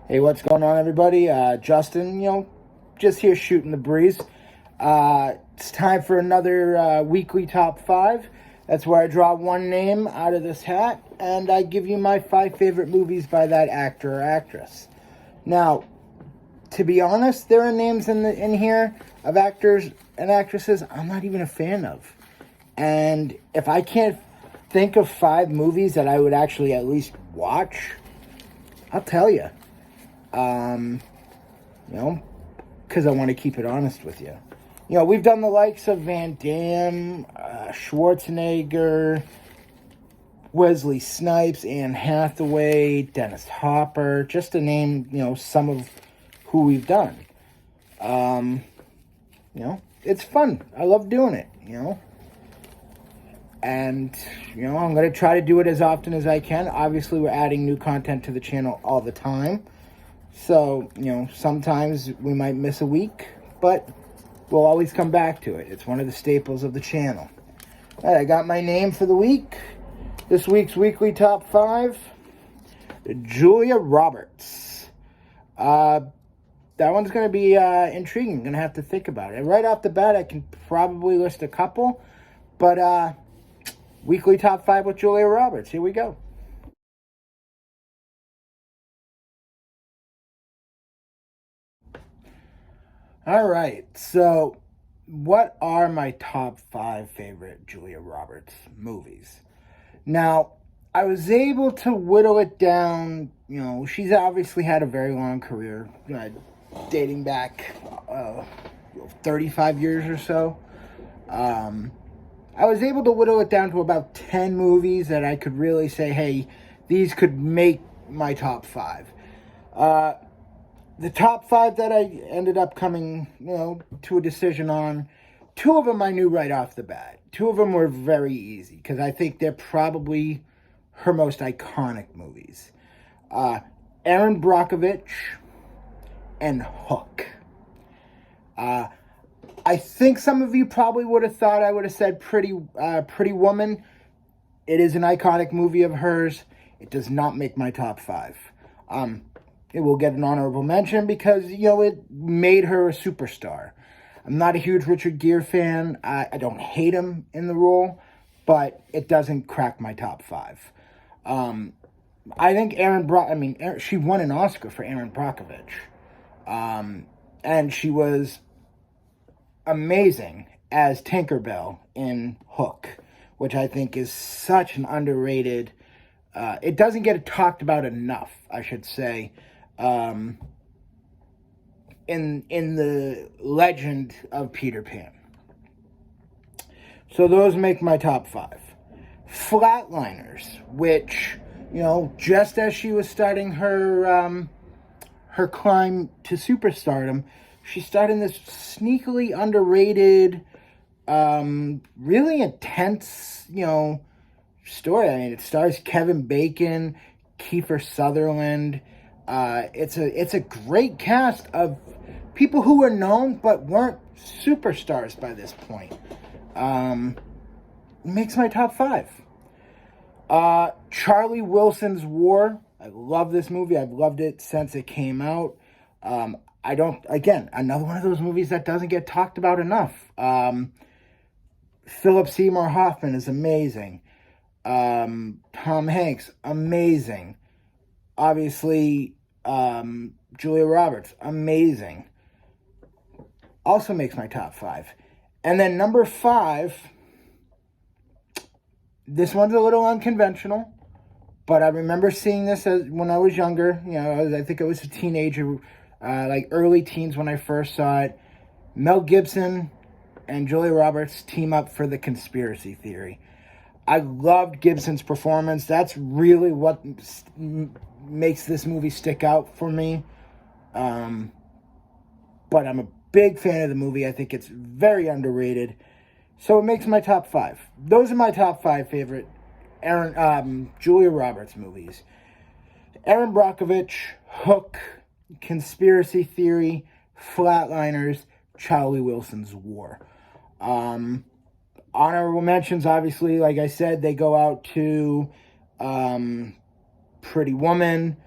Hey, what's going on, everybody? Justin, just here shooting the breeze. It's time for another weekly top five. That's where I draw one name out of this hat, and I give you my 5 favorite movies by that actor or actress. Now, to be honest, there are names in here of actors and actresses I'm not even a fan of. And if I can't think of 5 movies that I would actually at least watch, I'll tell you. Because I want to keep it honest with you. We've done the likes of Van Damme, Schwarzenegger, Wesley Snipes, Anne Hathaway, Dennis Hopper, just to name, some of who we've done. It's fun. I love doing it, And, I'm going to try to do it as often as I can. Obviously, we're adding new content to the channel all the time. So, sometimes we might miss a week, but we'll always come back to it. It's one of the staples of the channel. All right, I got my name for the week. This week's weekly top 5, Julia Roberts. That one's going to be intriguing. I'm going to have to think about it. Right off the bat, I can probably list a couple, but weekly top 5 with Julia Roberts. Here we go. All right, so what are my top 5 favorite Julia Roberts movies? Now, I was able to whittle it down. She's obviously had a very long career, dating back 35 years or so. I was able to whittle it down to about 10 movies that I could really say, hey, these could make my top 5. The top 5 that I ended up coming, to a decision on, 2 of them I knew right off the bat. 2 of them were very easy because I think they're probably her most iconic movies. Erin Brockovich and Hook. I think some of you probably would have thought I would have said Pretty Woman. It is an iconic movie of hers. It does not make my top 5. It will get an honorable mention because, it made her a superstar. I'm not a huge Richard Gere fan. I don't hate him in the role, but it doesn't crack my top 5. I think she won an Oscar for Erin Brockovich. And she was amazing as Tinkerbell in Hook, which I think is such an underrated... it doesn't get talked about enough, I should say, in the legend of Peter Pan. So those make my top 5. Flatliners, which, just as she was starting her climb to superstardom, she started in this sneakily underrated, really intense, story. I mean, it stars Kevin Bacon, Kiefer Sutherland. It's a great cast of people who were known but weren't superstars by this point. Makes my top 5. Charlie Wilson's War. I love this movie. I've loved it since it came out. Another one of those movies that doesn't get talked about enough. Philip Seymour Hoffman is amazing. Tom Hanks, amazing. Obviously, Julia Roberts, amazing. Also makes my top 5. And then number 5, this one's a little unconventional, but I remember seeing this when I was younger. I think I was a teenager, like early teens when I first saw it. Mel Gibson and Julia Roberts team up for The Conspiracy Theory. I loved Gibson's performance. That's really what makes this movie stick out for me. But I'm a big fan of the movie. I think it's very underrated. So it makes my top 5. Those are my top 5 favorite Julia Roberts movies. Erin Brockovich, Hook, Conspiracy Theory, Flatliners, Charlie Wilson's War. Honorable mentions, obviously, like I said, they go out to Pretty Woman,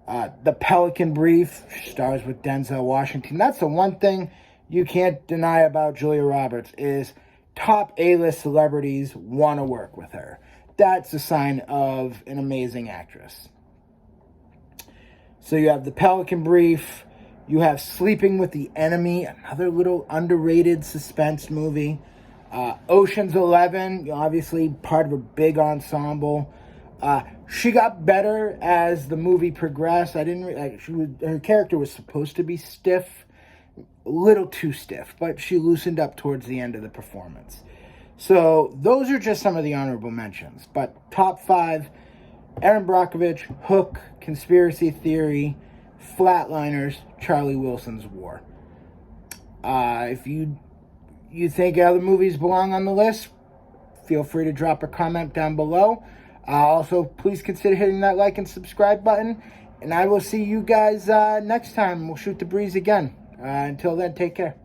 The Pelican Brief stars with Denzel Washington. That's the one thing you can't deny about Julia Roberts is top A-list celebrities want to work with her. That's a sign of an amazing actress. So you have The Pelican Brief. You have Sleeping with the Enemy, another little underrated suspense movie. Ocean's 11, obviously part of a big ensemble. She got better as the movie progressed. Her character was supposed to be stiff, a little too stiff, but she loosened up towards the end of the performance. So those are just some of the honorable mentions. But top 5, Erin Brockovich, Hook, Conspiracy Theory, Flatliners, Charlie Wilson's War. If you think other movies belong on the list, feel free to drop a comment down below. Also, please consider hitting that like and subscribe button. And I will see you guys next time. We'll shoot the breeze again. Until then, take care.